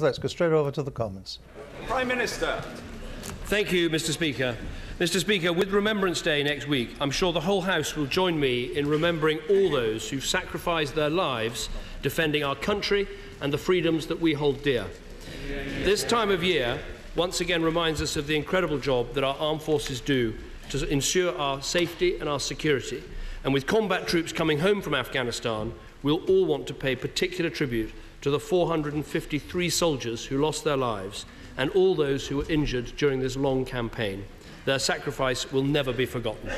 Let's go straight over to the Commons. Prime Minister. Thank you, Mr. Speaker. Mr. Speaker, with Remembrance Day next week, I'm sure the whole House will join me in remembering all those who've sacrificed their lives defending our country and the freedoms that we hold dear. This time of year once again reminds us of the incredible job that our armed forces do to ensure our safety and our security. And with combat troops coming home from Afghanistan, we'll all want to pay particular tribute to the 453 soldiers who lost their lives and all those who were injured during this long campaign. Their sacrifice will never be forgotten.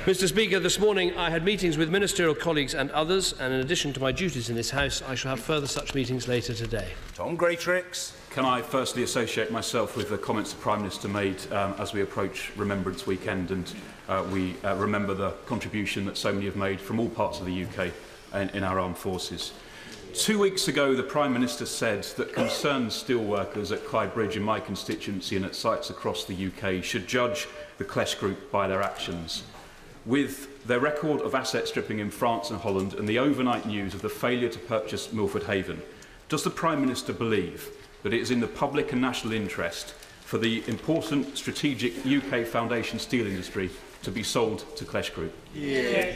Mr. Speaker, this morning I had meetings with ministerial colleagues and others, and in addition to my duties in this House, I shall have further such meetings later today. Tom Greatrix. Can I firstly associate myself with the comments the Prime Minister made as we approach Remembrance Weekend, and we remember the contribution that so many have made from all parts of the UK in our armed forces. 2 weeks ago, the Prime Minister said that concerned steelworkers at Clyde Bridge in my constituency and at sites across the UK should judge the Klesch Group by their actions. With their record of asset stripping in France and Holland and the overnight news of the failure to purchase Milford Haven, does the Prime Minister believe that it is in the public and national interest for the important strategic UK foundation steel industry to be sold to Klesch Group? Yeah.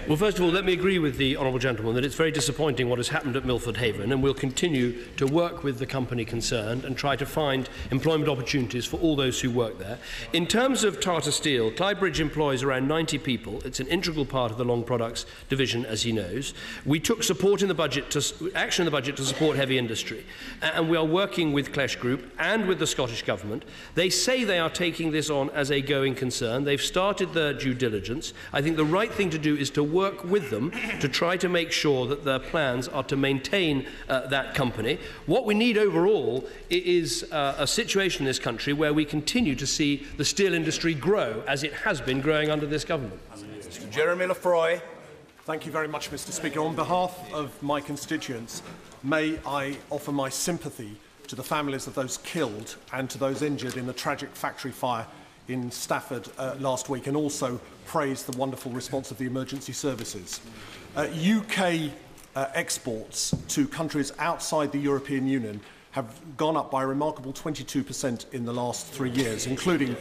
Well, first of all, let me agree with the honourable gentleman that it's very disappointing what has happened at Milford Haven, and we'll continue to work with the company concerned and try to find employment opportunities for all those who work there. In terms of Tata Steel, Clyde Bridge employs around 90 people. It's an integral part of the Long Products division, as he knows. We took support in the budget action in the budget to support heavy industry, and we are working with Klesch Group and with the Scottish Government. They say they are taking this on as a going concern. They've started their due diligence. I think the right thing to do is to work with them to try to make sure that their plans are to maintain that company. What we need overall is a situation in this country where we continue to see the steel industry grow as it has been growing under this government. Mr. Jeremy Lefroy. Thank you very much, Mr. Speaker. On behalf of my constituents, may I offer my sympathy to the families of those killed and to those injured in the tragic factory fire in Stafford last week, and also praise the wonderful response of the emergency services. UK exports to countries outside the European Union have gone up by a remarkable 22% in the last 3 years, including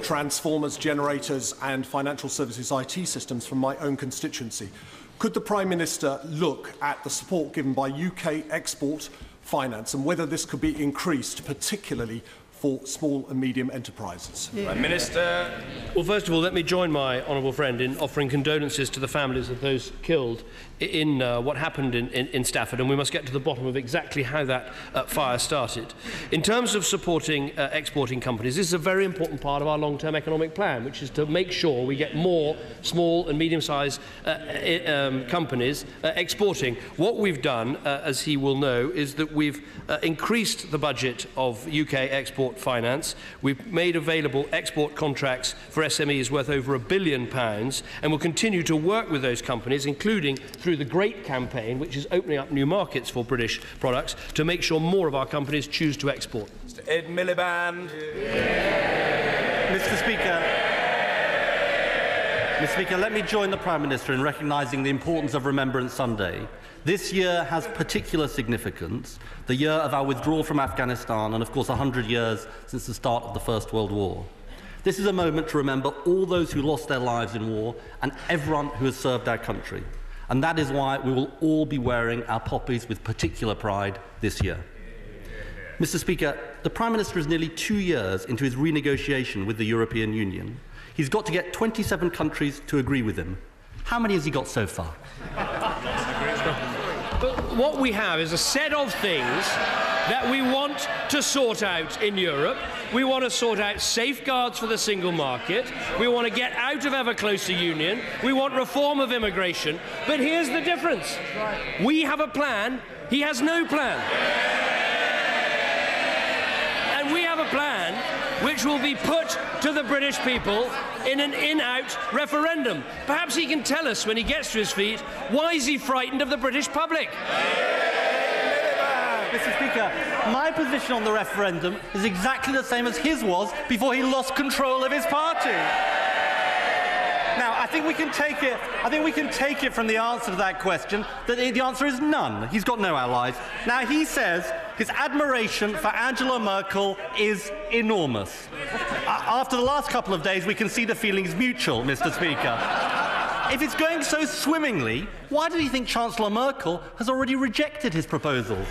transformers, generators and financial services IT systems from my own constituency. Could the Prime Minister look at the support given by UK export finance and whether this could be increased, particularly for small and medium enterprises? Prime Minister. Well, first of all, let me join my honourable friend in offering condolences to the families of those killed in what happened in Stafford, and we must get to the bottom of exactly how that fire started. In terms of supporting exporting companies, this is a very important part of our long-term economic plan, which is to make sure we get more small and medium-sized companies exporting. What we've done, as he will know, is that we've increased the budget of UK export finance. We've made available export contracts for SMEs worth over £1 billion, and will continue to work with those companies, including through the GREAT campaign, which is opening up new markets for British products, to make sure more of our companies choose to export. Mr. Ed Miliband. Mr. Speaker, let me join the Prime Minister in recognising the importance of Remembrance Sunday. This year has particular significance, the year of our withdrawal from Afghanistan and, of course, 100 years since the start of the First World War. This is a moment to remember all those who lost their lives in war and everyone who has served our country. And that is why we will all be wearing our poppies with particular pride this year. Mr. Speaker, the Prime Minister is nearly 2 years into his renegotiation with the European Union. He's got to get 27 countries to agree with him. How many has he got so far? But what we have is a set of things that we want to sort out in Europe. We want to sort out safeguards for the single market. We want to get out of ever closer union. We want reform of immigration. But here's the difference. We have a plan. He has no plan. And we have a plan which will be put to the British people in an in-out referendum. Perhaps he can tell us when he gets to his feet, why is he frightened of the British public? Mr. Speaker, my position on the referendum is exactly the same as his was before he lost control of his party. Now, I think we can take it. I think we can take it from the answer to that question that the answer is none. He's got no allies. Now he says his admiration for Angela Merkel is enormous. After the last couple of days, we can see the feeling's mutual, Mr. Speaker. If it's going so swimmingly, why do you think Chancellor Merkel has already rejected his proposals?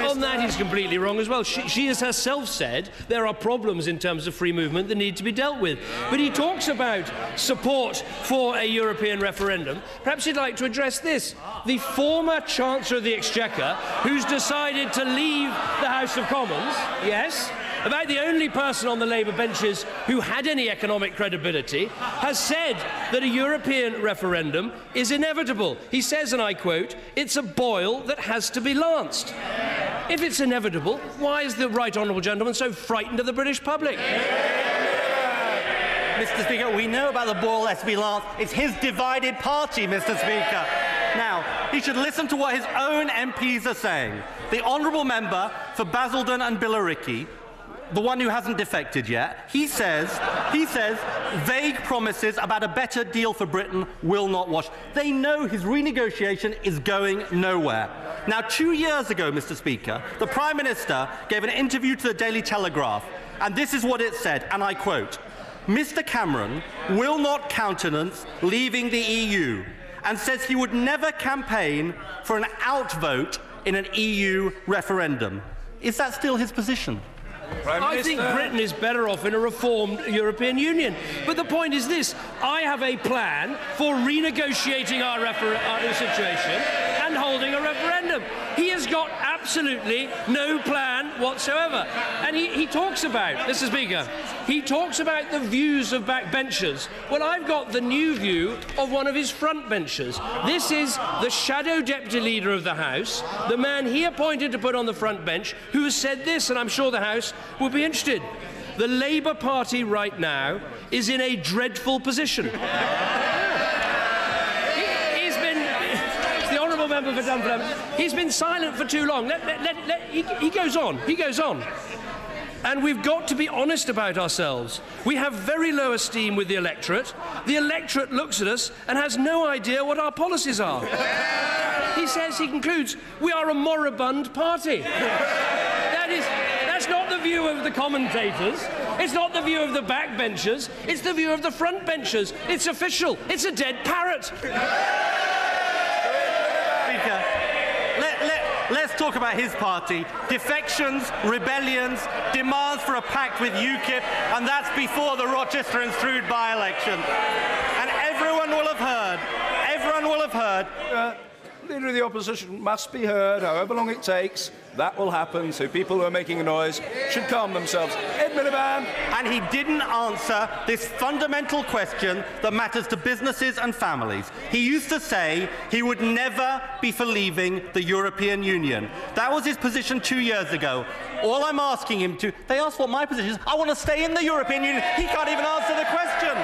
On that, he's completely wrong as well. She has herself said there are problems in terms of free movement that need to be dealt with. But he talks about support for a European referendum. Perhaps he'd like to address this. The former Chancellor of the Exchequer, who's decided to leave the House of Commons, yes, about the only person on the Labour benches who had any economic credibility, has said that a European referendum is inevitable. He says, and I quote, "It's a boil that has to be lanced." If it's inevitable, why is the right honourable gentleman so frightened of the British public? Mr. Speaker, we know about the boil that's to be lanced. It's his divided party, Mr. Speaker. Now, he should listen to what his own MPs are saying. The honourable member for Basildon and Billericay, the one who hasn't defected yet, he says vague promises about a better deal for Britain will not wash. They know his renegotiation is going nowhere. Now, 2 years ago, Mr. Speaker, the Prime Minister gave an interview to the Daily Telegraph, and this is what it said, and I quote, "Mr. Cameron will not countenance leaving the EU and says he would never campaign for an outvote in an EU referendum." Is that still his position? I think Britain is better off in a reformed European Union. But the point is this. I have a plan for renegotiating our situation and holding a referendum. He has got absolutely no plan whatsoever. And he talks about, Mr. Speaker, he talks about the views of backbenchers. Well, I've got the new view of one of his frontbenchers. This is the shadow deputy leader of the House, the man he appointed to put on the front bench, who has said this, and I'm sure the House will be interested. The Labour Party right now is in a dreadful position. The honourable member for Dunfermline, he's been silent for too long. He goes on. He goes on. And we've got to be honest about ourselves. We have very low esteem with the electorate. The electorate looks at us and has no idea what our policies are. He says, he concludes, we are a moribund party. That's not the view of the commentators. It's not the view of the backbenchers. It's the view of the frontbenchers. It's official. It's a dead parrot. Speaker, let's talk about his party. Defections, rebellions, demands for a pact with UKIP, and that's before the Rochester and Stroud by-election. And everyone will have heard, Leader of the opposition must be heard, however long it takes. That will happen, so people who are making a noise should calm themselves. Ed Miliband. and he didn't answer this fundamental question that matters to businesses and families. He used to say he would never be for leaving the European Union. That was his position 2 years ago. All I'm asking him to, they asked what my position is, I want to stay in the European Union. He can't even answer the question.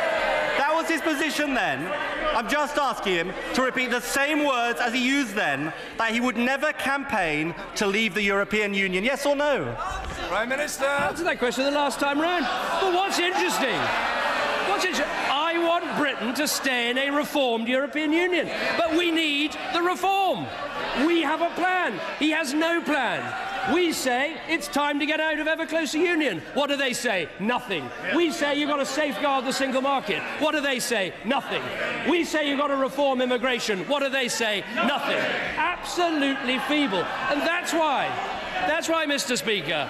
That was his position then. I'm just asking him to repeat the same words as he used then, that he would never campaign to leave the European Union. Yes or no? Prime Minister. I answered that question the last time round. But what's interesting? I want Britain to stay in a reformed European Union. But we need the reform. We have a plan. He has no plan. We say it's time to get out of ever closer union. What do they say? Nothing. We say you've got to safeguard the single market. What do they say? Nothing. We say you've got to reform immigration. What do they say? Nothing. Absolutely feeble. And that's why, Mr. Speaker,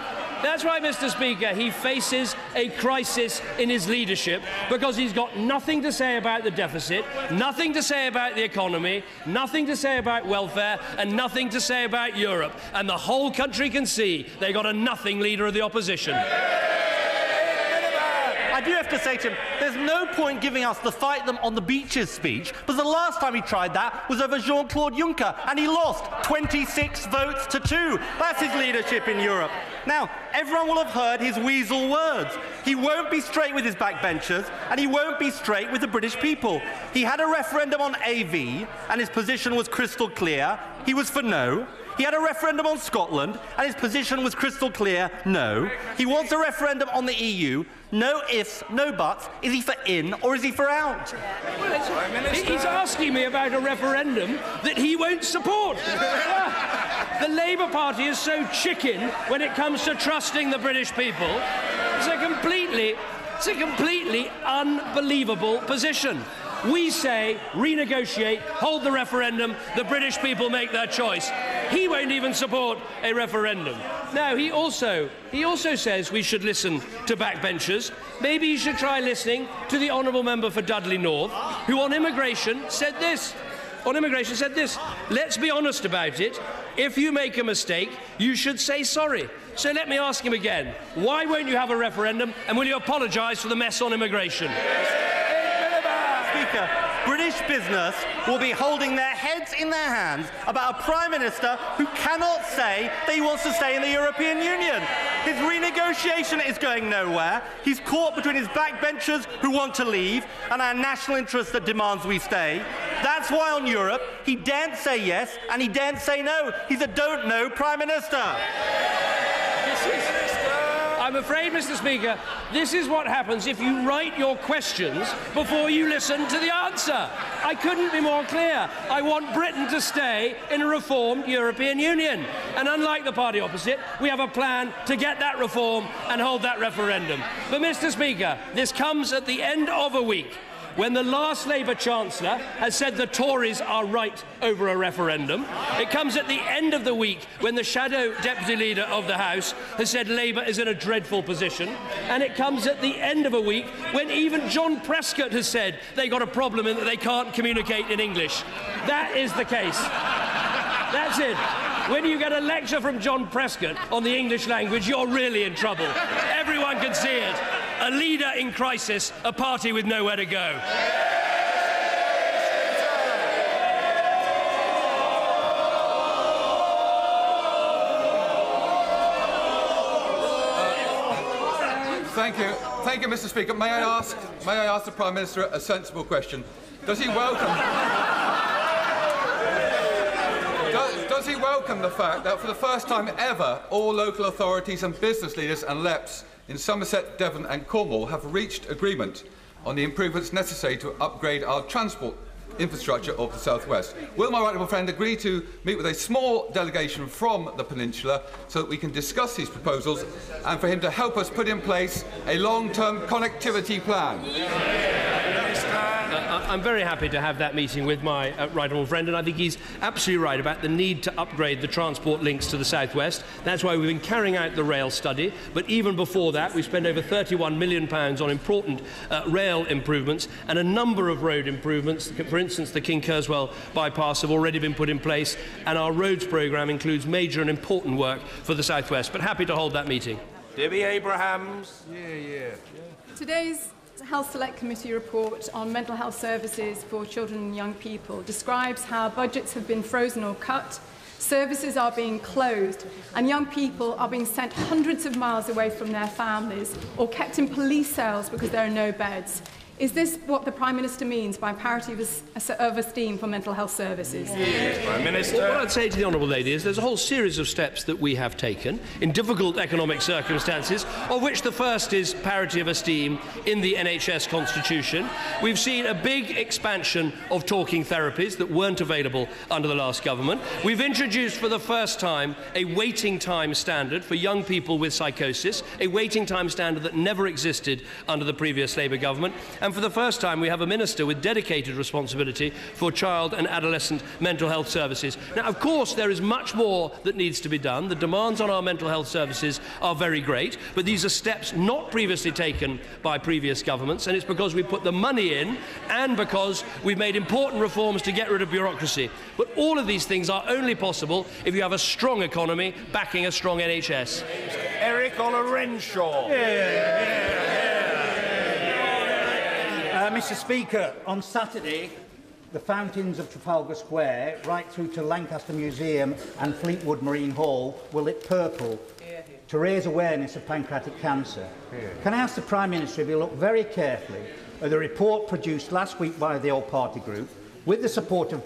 he faces a crisis in his leadership because he's got nothing to say about the deficit, nothing to say about the economy, nothing to say about welfare, and nothing to say about Europe. And the whole country can see they got a nothing leader of the opposition. I do have to say to him, there's no point giving us the fight them on the beaches speech, because the last time he tried that was over Jean-Claude Juncker, and he lost 26 votes to 2. That's his leadership in Europe. Now, everyone will have heard his weasel words. He won't be straight with his backbenchers, and he won't be straight with the British people. He had a referendum on AV, and his position was crystal clear. He was for no. He had a referendum on Scotland, and his position was crystal clear, no. He wants a referendum on the EU, no ifs, no buts. Is he for in or is he for out? He's asking me about a referendum that he won't support. The Labour Party is so chicken when it comes to trusting the British people. It's a completely unbelievable position. We say, renegotiate, hold the referendum, the British people make their choice. He won't even support a referendum. Now, he also says we should listen to backbenchers. Maybe you should try listening to the Honourable Member for Dudley North, who on immigration said this. Let's be honest about it. If you make a mistake, you should say sorry. So let me ask him again. Why won't you have a referendum, and will you apologise for the mess on immigration? Speaker, British business will be holding their heads in their hands about a Prime Minister who cannot say that he wants to stay in the European Union. His renegotiation is going nowhere. He's caught between his backbenchers who want to leave and our national interest that demands we stay. That's why on Europe, he daren't say yes and he daren't say no. He's a don't-know Prime Minister. I'm afraid, Mr. Speaker, this is what happens if you write your questions before you listen to the answer. I couldn't be more clear. I want Britain to stay in a reformed European Union. And unlike the party opposite, we have a plan to get that reform and hold that referendum. But, Mr. Speaker, this comes at the end of a week when the last Labour Chancellor has said the Tories are right over a referendum. It comes at the end of the week when the Shadow Deputy Leader of the House has said Labour is in a dreadful position. And it comes at the end of a week when even John Prescott has said they got a problem in that they can't communicate in English. That is the case. That's it. When you get a lecture from John Prescott on the English language, you're really in trouble. Everyone can see it. A leader in crisis, a party with nowhere to go. Thank you, Mr. Speaker. May I ask the Prime Minister a sensible question? Does he welcome the fact that for the first time ever, all local authorities and business leaders and LEPs in Somerset, Devon and Cornwall have reached agreement on the improvements necessary to upgrade our transport infrastructure of the South West? Will my right honourable friend agree to meet with a small delegation from the peninsula so that we can discuss these proposals and for him to help us put in place a long-term connectivity plan? I'm very happy to have that meeting with my right honourable friend, and I think he's absolutely right about the need to upgrade the transport links to the South West. That's why we've been carrying out the rail study, but even before that we spent over £31 million on important rail improvements and a number of road improvements. For instance, the King Kerswell bypass have already been put in place, and our roads programme includes major and important work for the South West. But happy to hold that meeting. Debbie Abrahams. Today's Health Select Committee report on mental health services for children and young people describes how budgets have been frozen or cut, services are being closed, and young people are being sent hundreds of miles away from their families or kept in police cells because there are no beds. Is this what the Prime Minister means by parity of esteem for mental health services? Yes, Prime Minister. Well, what I'd say to the Honourable Lady is there's a whole series of steps that we have taken in difficult economic circumstances, of which the first is parity of esteem in the NHS Constitution. We've seen a big expansion of talking therapies that weren't available under the last government. We've introduced for the first time a waiting time standard for young people with psychosis, a waiting time standard that never existed under the previous Labour government. And for the first time, we have a minister with dedicated responsibility for child and adolescent mental health services. Now, of course, there is much more that needs to be done. The demands on our mental health services are very great, but these are steps not previously taken by previous governments, and it's because we put the money in and because we've made important reforms to get rid of bureaucracy. But all of these things are only possible if you have a strong economy backing a strong NHS. Eric Ola Renshaw. Mr. Speaker, on Saturday, the fountains of Trafalgar Square, right through to Lancaster Museum and Fleetwood Marine Hall, were lit purple to raise awareness of pancreatic cancer. Can I ask the Prime Minister if you look very carefully at the report produced last week by the All Party Group, with the support of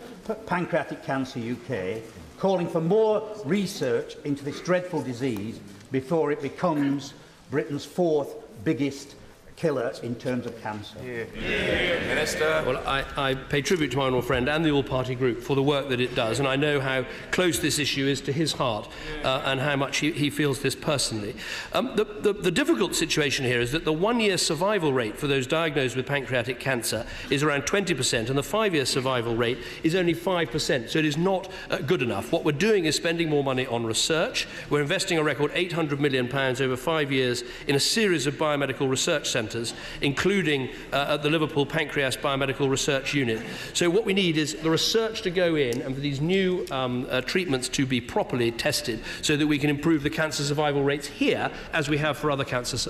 Pancreatic Cancer UK, calling for more research into this dreadful disease before it becomes Britain's fourth biggest killer in terms of cancer. Minister. Well, I pay tribute to my honourable friend and the all-party group for the work that it does, and I know how close this issue is to his heart and how much he feels this personally. The difficult situation here is that the one-year survival rate for those diagnosed with pancreatic cancer is around 20%, and the 5-year survival rate is only 5%, so it is not good enough. What we're doing is spending more money on research. We're investing a record £800 million over 5 years in a series of biomedical research centres, including at the Liverpool Pancreas Biomedical Research Unit. So what we need is the research to go in and for these new treatments to be properly tested so that we can improve the cancer survival rates here as we have for other cancers.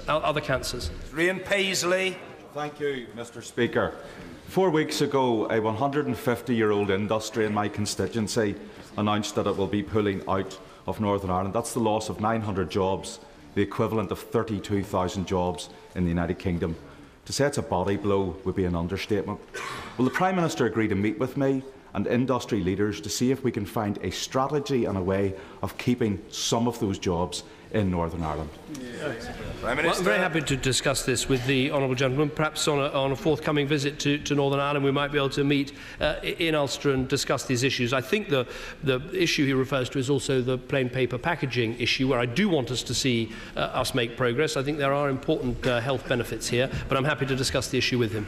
Ryan Paisley. Thank you, Mr. Speaker. 4 weeks ago, a 150-year-old industry in my constituency announced that it will be pulling out of Northern Ireland. That's the loss of 900 jobs, the equivalent of 32,000 jobs in the United Kingdom. To say it's a body blow would be an understatement. Will the Prime Minister agree to meet with me and industry leaders to see if we can find a strategy and a way of keeping some of those jobs in Northern Ireland? Well, I'm very happy to discuss this with the honourable gentleman. Perhaps on a forthcoming visit to Northern Ireland we might be able to meet in Ulster and discuss these issues. I think the issue he refers to is also the plain paper packaging issue, where I do want us to see us make progress. I think there are important health benefits here, but I'm happy to discuss the issue with him.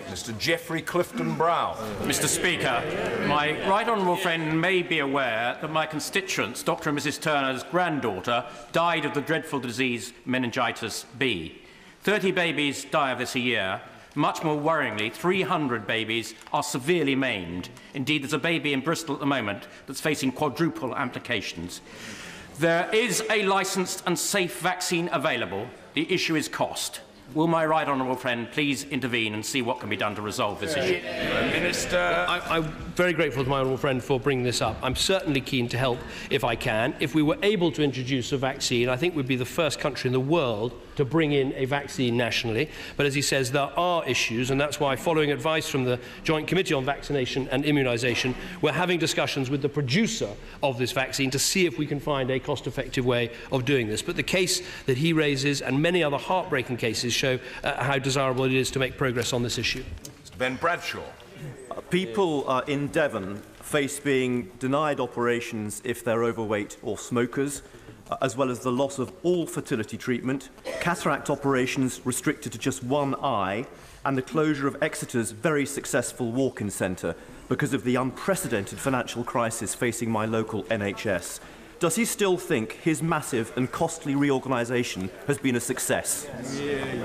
Mr. Geoffrey Clifton-Brown. Mr. Speaker, my right honourable friend may be aware that my constituents, Dr. and Mrs. Turner's granddaughter, died of the dreadful disease meningitis B. 30 babies die of this a year. Much more worryingly, 300 babies are severely maimed. Indeed, there's a baby in Bristol at the moment that's facing quadruple applications. There is a licensed and safe vaccine available. The issue is cost. Will my right honourable friend please intervene and see what can be done to resolve this issue? Minister. I'm very grateful to my honourable friend for bringing this up. I'm certainly keen to help if I can. If we were able to introduce a vaccine, I think we'd be the first country in the world to bring in a vaccine nationally. But as he says, there are issues, and that's why, following advice from the Joint Committee on Vaccination and Immunisation, we're having discussions with the producer of this vaccine to see if we can find a cost-effective way of doing this. But the case that he raises and many other heartbreaking cases show how desirable it is to make progress on this issue. Ben Bradshaw. People in Devon face being denied operations if they're overweight or smokers, as well as the loss of all fertility treatment, cataract operations restricted to just one eye, and the closure of Exeter's very successful walk-in centre because of the unprecedented financial crisis facing my local NHS. Does he still think his massive and costly reorganisation has been a success?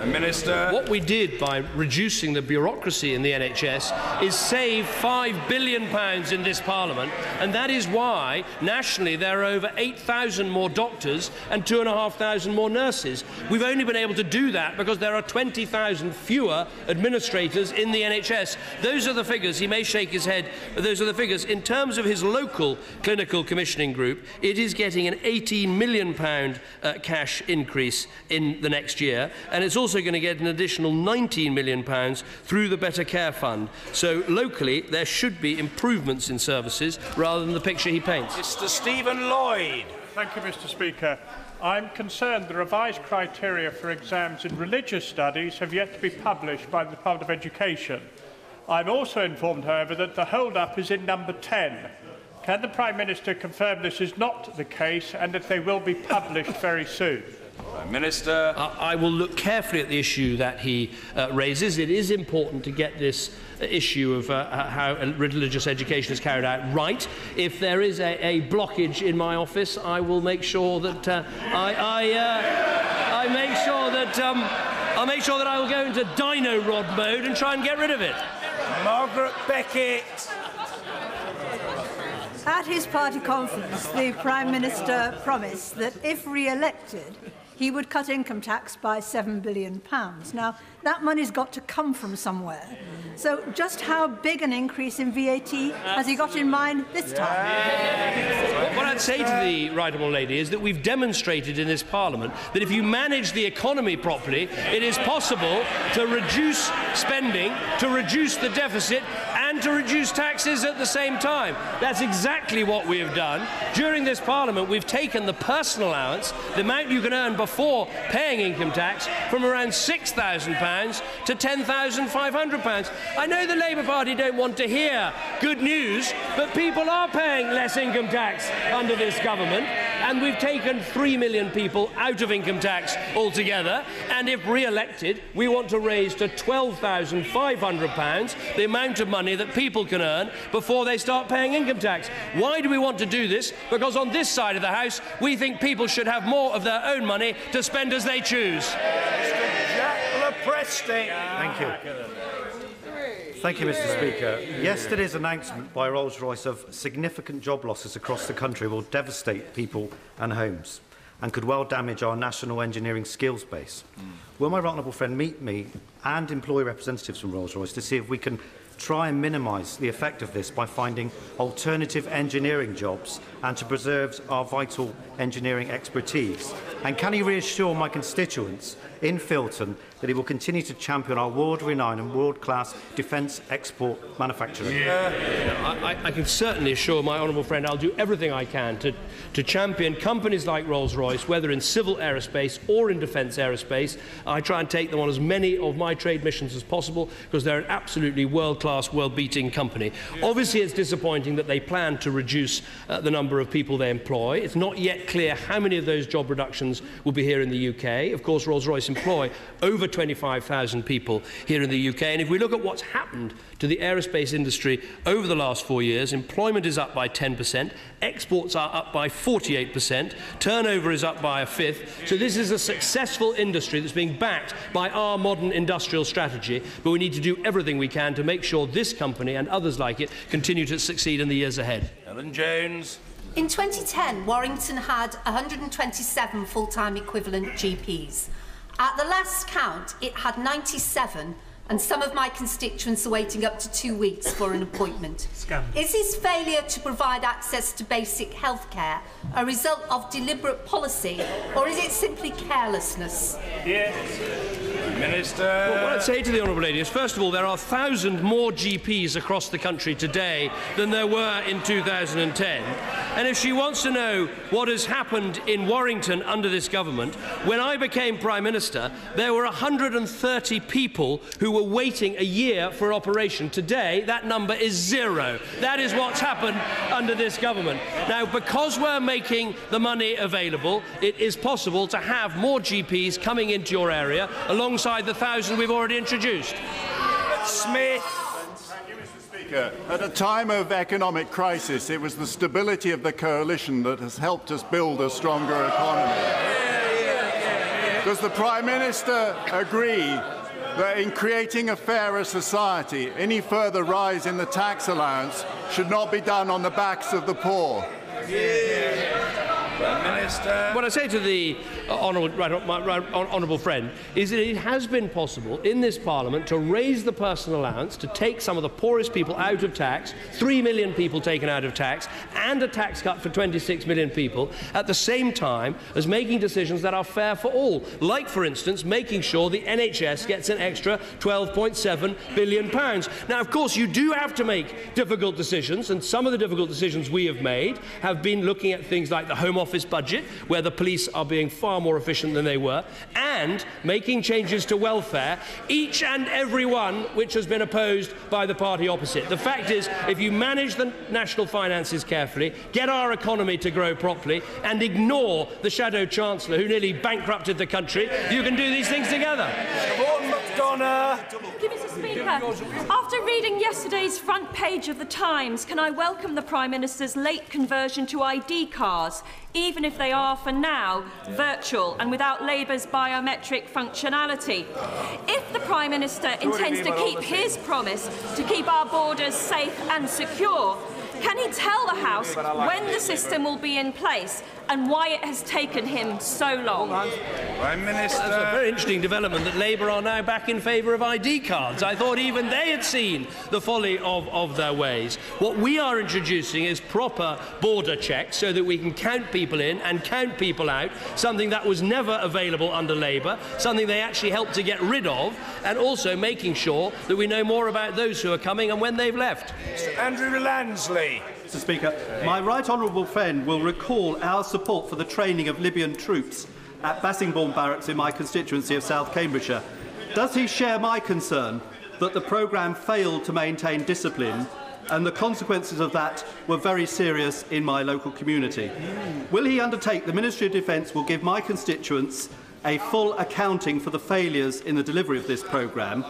Minister. What we did by reducing the bureaucracy in the NHS is save £5 billion in this Parliament, and that is why nationally there are over 8,000 more doctors and 2,500 more nurses. We've only been able to do that because there are 20,000 fewer administrators in the NHS. Those are the figures. He may shake his head, but those are the figures. In terms of his local clinical commissioning group, it is getting an £18 million cash increase in the next year, and it's also going to get an additional £19 million through the Better Care Fund. So locally there should be improvements in services rather than the picture he paints. Mr. Stephen Lloyd. Thank you, Mr. Speaker. I'm concerned the revised criteria for exams in religious studies have yet to be published by the Department of Education. I'm also informed, however, that the hold-up is in number 10. Can the Prime Minister confirm this is not the case and that they will be published very soon? Prime Minister. I will look carefully at the issue that he raises. It is important to get this issue of how religious education is carried out right. If there is a blockage in my office, I will make sure that I'll make sure that I will go into dino rod mode and try and get rid of it. Margaret Beckett. At his party conference, the Prime Minister promised that if re-elected, he would cut income tax by £7 billion. Now, that money's got to come from somewhere. So just how big an increase in VAT has he got in mind this time? What I'd say to the right honourable lady is that we've demonstrated in this Parliament that if you manage the economy properly, it is possible to reduce spending, to reduce the deficit, and and to reduce taxes at the same time. That's exactly what we have done. During this Parliament, we've taken the personal allowance, the amount you can earn before paying income tax, from around £6,000 to £10,500. I know the Labour Party don't want to hear good news, but people are paying less income tax under this government, and we've taken 3 million people out of income tax altogether, and if re-elected, we want to raise to £12,500 the amount of money that people can earn before they start paying income tax. Why do we want to do this? Because on this side of the House, we think people should have more of their own money to spend as they choose. Thank you. Thank you, Mr. Speaker. Yesterday's announcement by Rolls-Royce of significant job losses across the country will devastate people and homes and could well damage our national engineering skills base. Will my right honourable friend meet me and employee representatives from Rolls-Royce to see if we can try and minimise the effect of this by finding alternative engineering jobs and to preserve our vital engineering expertise? And can he reassure my constituents in Filton that he will continue to champion our world-renowned and world-class defence export manufacturing? I can certainly assure my honourable friend I'll do everything I can to champion companies like Rolls-Royce, whether in civil aerospace or in defence aerospace. I try and take them on as many of my trade missions as possible because they're an absolutely world-class, world-beating company. Obviously, it's disappointing that they plan to reduce the number of people they employ. It's not yet clear how many of those job reductions will be here in the UK. Of course, Rolls-Royce employ over 25,000 people here in the UK. And if we look at what's happened to the aerospace industry over the last 4 years, employment is up by 10%, exports are up by 48%, turnover is up by a fifth. So this is a successful industry that's being backed by our modern industrial strategy, but we need to do everything we can to make sure this company and others like it continue to succeed in the years ahead. Ellen Jones. In 2010, Warrington had 127 full-time equivalent GPs. At the last count, it had 97, and some of my constituents are waiting up to 2 weeks for an appointment. Is this failure to provide access to basic health care a result of deliberate policy, or is it simply carelessness? Minister. Well, what I'd say to the honourable lady is, first of all, there are 1,000 more GPs across the country today than there were in 2010. And if she wants to know what has happened in Warrington under this government, when I became Prime Minister, there were 130 people who were waiting a year for operation. Today, that number is 0. That is what's happened under this government. Now, because we're making the money available, it is possible to have more GPs coming into your area alongside the 1,000 we've already introduced. Smith. Thank you, Mr. Speaker. At a time of economic crisis, it was the stability of the coalition that has helped us build a stronger economy. Does the Prime Minister agree that in creating a fairer society, any further rise in the tax allowance should not be done on the backs of the poor? Minister. What I say to the honourable friend is that it has been possible in this Parliament to raise the personal allowance, to take some of the poorest people out of tax, 3 million people taken out of tax, and a tax cut for 26 million people, at the same time as making decisions that are fair for all, like, for instance, making sure the NHS gets an extra £12.7 billion. Now, of course, you do have to make difficult decisions, and some of the difficult decisions we have made have been looking at things like the Home Office budget, where the police are being far more efficient than they were, and making changes to welfare, each and every one which has been opposed by the party opposite. The fact is, if you manage the national finances carefully, get our economy to grow properly, and ignore the Shadow Chancellor who nearly bankrupted the country, you can do these things together. Thank you, Mr. Speaker. After reading yesterday's front page of the Times, can I welcome the Prime Minister's late conversion to ID cards, even if they are, for now, virtual and without Labour's biometric functionality? If the Prime Minister intends to keep his promise to keep our borders safe and secure, can he tell the House when the system will be in place and why it has taken him so long. Prime Minister. That's a very interesting development that Labour are now back in favour of ID cards. I thought even they had seen the folly of their ways. What we are introducing is proper border checks so that we can count people in and count people out, something that was never available under Labour, something they actually helped to get rid of, and also making sure that we know more about those who are coming and when they've left. Andrew Lansley. Mr. Speaker, my right honourable friend will recall our support for the training of Libyan troops at Bassingbourn Barracks in my constituency of South Cambridgeshire. Does he share my concern that the programme failed to maintain discipline and the consequences of that were very serious in my local community? Will he undertake the Ministry of Defence will give my constituents a full accounting for the failures in the delivery of this programme?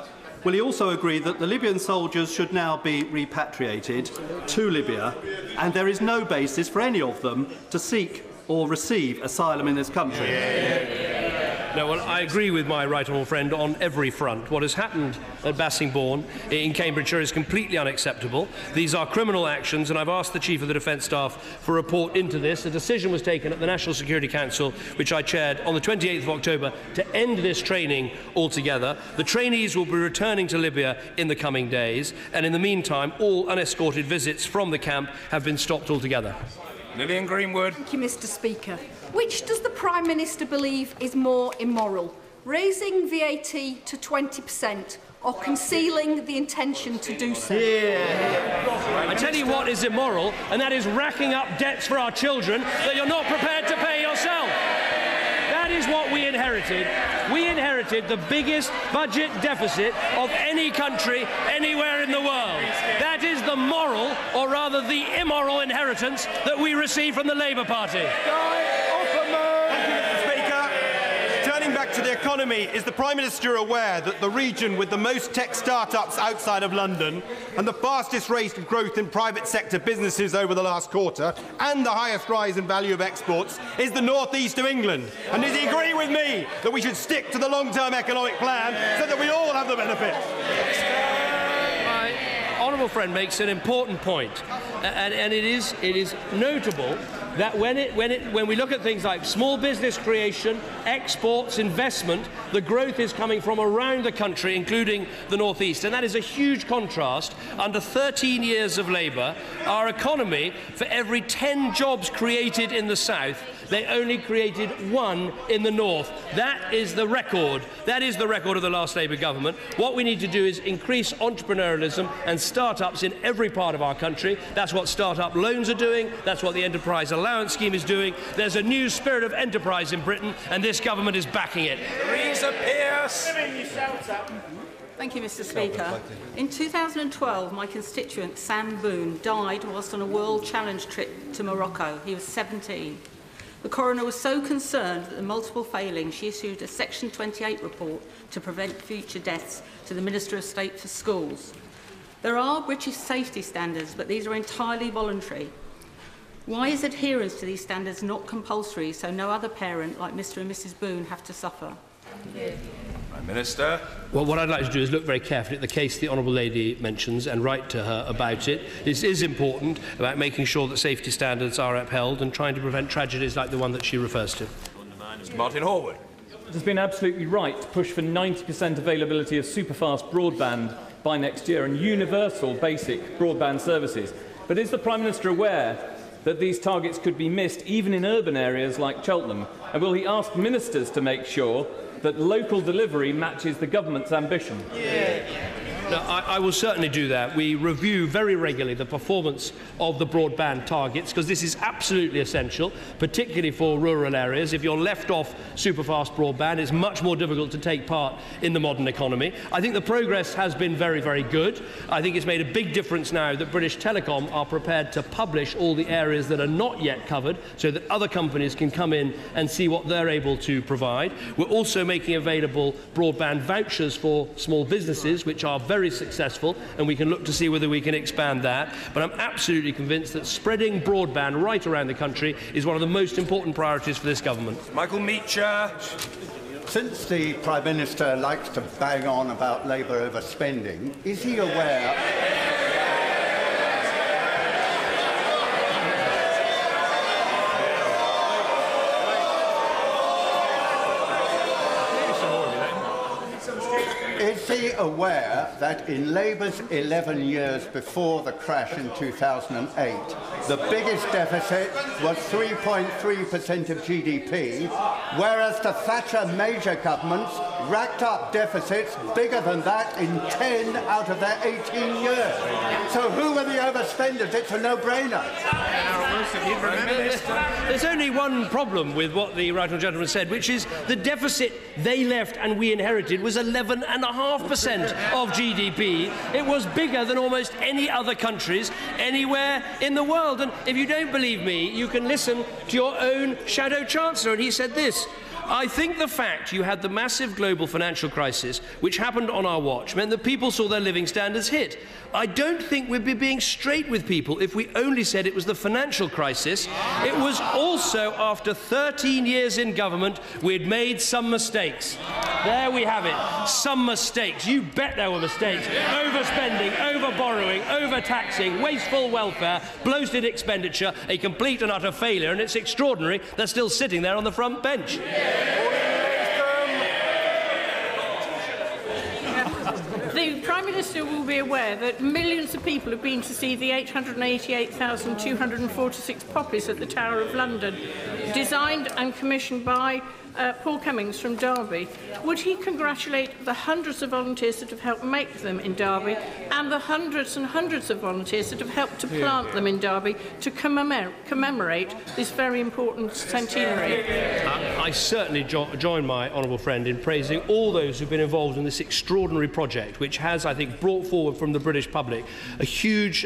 Will he also agree that the Libyan soldiers should now be repatriated to Libya and there is no basis for any of them to seek or receive asylum in this country? No, well, I agree with my right honourable friend on every front. What has happened at Bassingbourn in Cambridgeshire is completely unacceptable. These are criminal actions, and I've asked the Chief of the Defence Staff for a report into this. A decision was taken at the National Security Council, which I chaired, on the 28th of October, to end this training altogether. The trainees will be returning to Libya in the coming days, and in the meantime, all unescorted visits from the camp have been stopped altogether. Lillian Greenwood. Thank you, Mr. Speaker. Which does the Prime Minister believe is more immoral? Raising VAT to 20% or concealing the intention to do so? I tell you what is immoral, and that is racking up debts for our children that you're not prepared to pay yourself. That is what we inherited. We inherited the biggest budget deficit of any country anywhere in the world. That is the moral, or rather the immoral inheritance that we received from the Labour Party. Turning back to the economy, is the Prime Minister aware that the region with the most tech start-ups outside of London and the fastest rate of growth in private sector businesses over the last quarter and the highest rise in value of exports is the North East of England? And does he agree with me that we should stick to the long-term economic plan so that we all have the benefits? My honourable friend makes an important point, and it is notable that when we look at things like small business creation, exports, investment, the growth is coming from around the country, including the North East. And that is a huge contrast. Under 13 years of Labour, our economy, for every 10 jobs created in the South, they only created 1 in the North. That is the record. That is the record of the last Labour government. What we need to do is increase entrepreneurialism and start-ups in every part of our country. That's what start-up loans are doing. That's what the Enterprise Allowance Scheme is doing. There's a new spirit of enterprise in Britain, and this government is backing it. Theresa Pearce. Thank you, Mr. Speaker. In 2012, my constituent, Sam Boone, died whilst on a World Challenge trip to Morocco. He was 17. The coroner was so concerned that the multiple failings, she issued a Section 28 report to prevent future deaths to the Minister of State for Schools. There are British safety standards, but these are entirely voluntary. Why is adherence to these standards not compulsory so no other parent like Mr. and Mrs. Boone have to suffer? Prime Minister. Well, what I'd like to do is look very carefully at the case the Honourable Lady mentions and write to her about it. This is important about making sure that safety standards are upheld and trying to prevent tragedies like the one that she refers to. Mr. Martin Horwood. It has been absolutely right to push for 90% availability of superfast broadband by next year and universal basic broadband services. But is the Prime Minister aware that these targets could be missed even in urban areas like Cheltenham? And will he ask ministers to make sure that local delivery matches the government's ambition? No, I will certainly do that. We review very regularly the performance of the broadband targets because this is absolutely essential, particularly for rural areas. If you're left off superfast broadband, it's much more difficult to take part in the modern economy. I think the progress has been very, very good. I think it's made a big difference now that British Telecom are prepared to publish all the areas that are not yet covered so that other companies can come in and see what they're able to provide. We're also making available broadband vouchers for small businesses, which are very successful, and we can look to see whether we can expand that. But I'm absolutely convinced that spreading broadband right around the country is one of the most important priorities for this government. Michael Meacher. Since the Prime Minister likes to bang on about Labour overspending, is he aware... Is he aware that in Labour's 11 years before the crash in 2008, the biggest deficit was 3.3% of GDP, whereas the Thatcher major governments racked up deficits bigger than that in 10 out of their 18 years? So who were the overspenders? It's a no-brainer. There's only one problem with what the right honourable gentleman said, which is the deficit they left and we inherited was 11.5% of GDP. It was bigger than almost any other countries anywhere in the world. And if you don't believe me, you can listen to your own Shadow Chancellor, and he said this: I think the fact you had the massive global financial crisis, which happened on our watch, meant that people saw their living standards hit. I don't think we'd be being straight with people if we only said it was the financial crisis. It was also after 13 years in government we'd made some mistakes. There we have it. Some mistakes. You bet there were mistakes. Overspending, over-borrowing, over-taxing, wasteful welfare, bloated expenditure, a complete and utter failure, and it's extraordinary they're still sitting there on the front bench. The Prime Minister will be aware that millions of people have been to see the 888,246 poppies at the Tower of London, designed and commissioned by Paul Cummings from Derby. Would he congratulate the hundreds of volunteers that have helped make them in Derby and the hundreds and hundreds of volunteers that have helped to plant them in Derby to commemorate this very important centenary? I certainly join my honourable friend in praising all those who've been involved in this extraordinary project, which has, I think, brought forward from the British public a huge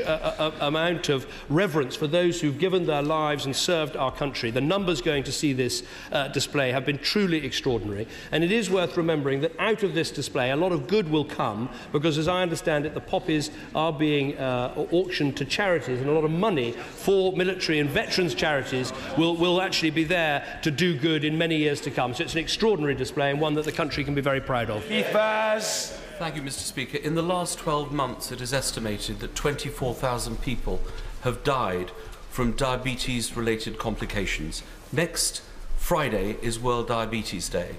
amount of reverence for those who've given their lives and served our country. The numbers going to see this display have been truly extraordinary, and it is worth remembering that out of this display a lot of good will come, because as I understand it, the poppies are being auctioned to charities, and a lot of money for military and veterans charities will actually be there to do good in many years to come. So it's an extraordinary display, and one that the country can be very proud of. Thank you, Mr. Speaker. In the last 12 months, it is estimated that 24,000 people have died from diabetes-related complications. Next Friday is World Diabetes Day.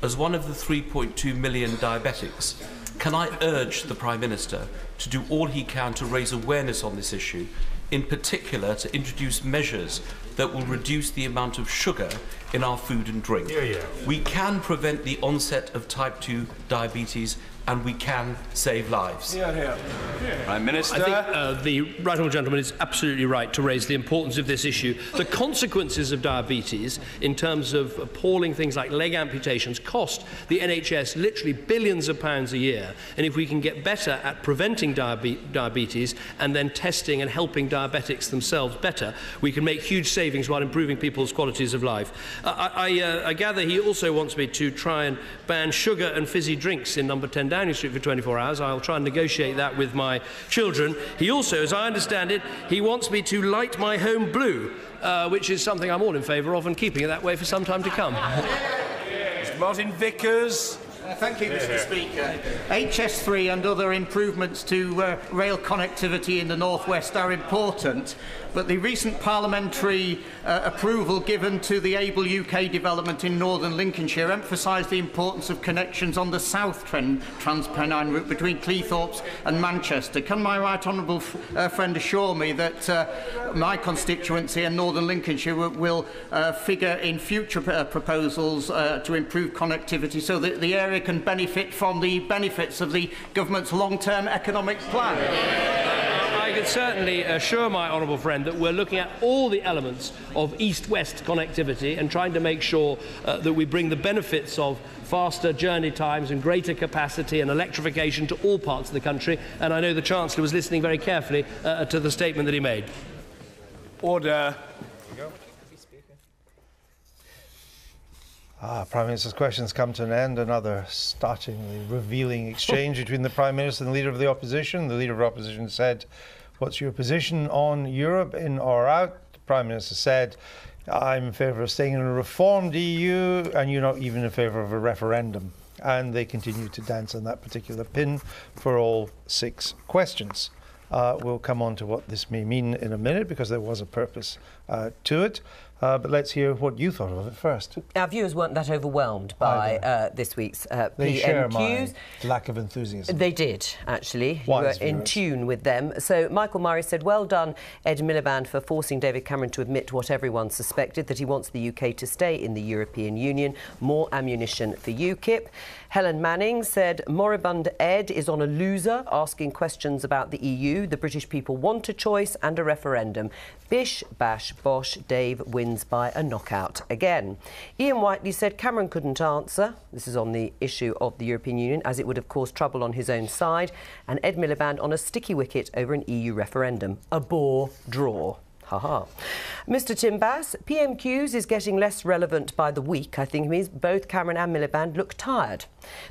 As one of the 3.2 million diabetics, can I urge the Prime Minister to do all he can to raise awareness on this issue, in particular to introduce measures that will reduce the amount of sugar in our food and drink? We can prevent the onset of type 2 diabetes, and we can save lives. Prime Minister. I think the right honourable gentleman is absolutely right to raise the importance of this issue. The consequences of diabetes, in terms of appalling things like leg amputations, cost the NHS literally billions of pounds a year. And if we can get better at preventing diabetes and then testing and helping diabetics themselves better, we can make huge savings while improving people's qualities of life. I gather he also wants me to try and ban sugar and fizzy drinks in number 10 Downing Street for 24 hours. I'll try and negotiate that with my children. He also, as I understand it, he wants me to light my home blue, which is something I'm all in favour of and keeping it that way for some time to come. Mr. Martin Vickers. Thank you, Mr. Speaker. HS3 and other improvements to rail connectivity in the North West are important, but the recent parliamentary approval given to the Able UK development in northern Lincolnshire emphasised the importance of connections on the South Transpennine route between Cleethorpes and Manchester. Can my right honourable friend assure me that my constituency and northern Lincolnshire will figure in future proposals to improve connectivity so that the area can benefit from the benefits of the government's long-term economic plan? I can certainly assure my honourable friend that we're looking at all the elements of east-west connectivity and trying to make sure that we bring the benefits of faster journey times and greater capacity and electrification to all parts of the country. And I know the Chancellor was listening very carefully to the statement that he made. Order. Prime Minister's questions come to an end. Another startlingly revealing exchange between the Prime Minister and the Leader of the Opposition. The Leader of the Opposition said, "What's your position on Europe, in or out?" The Prime Minister said, "I'm in favour of staying in a reformed EU, and you're not even in favour of a referendum." And they continue to dance on that particular pin for all 6 questions. We'll come on to what this may mean in a minute, because there was a purpose to it. But let's hear what you thought of it first. Our viewers weren't that overwhelmed by this week's They PMQs. share my lack of enthusiasm. They did, actually. You were Wise in viewers. tune with them. So Michael Murray said, well done, Ed Miliband, for forcing David Cameron to admit what everyone suspected, that he wants the UK to stay in the European Union. More ammunition for UKIP. Helen Manning said, moribund Ed is on a loser, asking questions about the EU. The British people want a choice and a referendum. Bish, bash, bosh, Dave wins by a knockout again. Ian Whiteley said Cameron couldn't answer. This is on the issue of the European Union, as it would have caused trouble on his own side. And Ed Miliband on a sticky wicket over an EU referendum. A bore draw. Ha-ha. Mr Tim Bass, PMQs is getting less relevant by the week. I think it means both Cameron and Miliband look tired.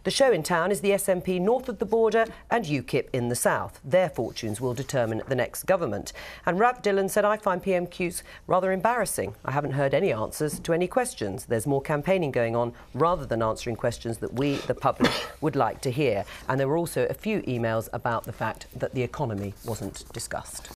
The show in town is the SNP north of the border and UKIP in the south. Their fortunes will determine the next government. And Rav Dillon said, I find PMQs rather embarrassing. I haven't heard any answers to any questions. There's more campaigning going on rather than answering questions that we, the public, would like to hear. And there were also a few emails about the fact that the economy wasn't discussed.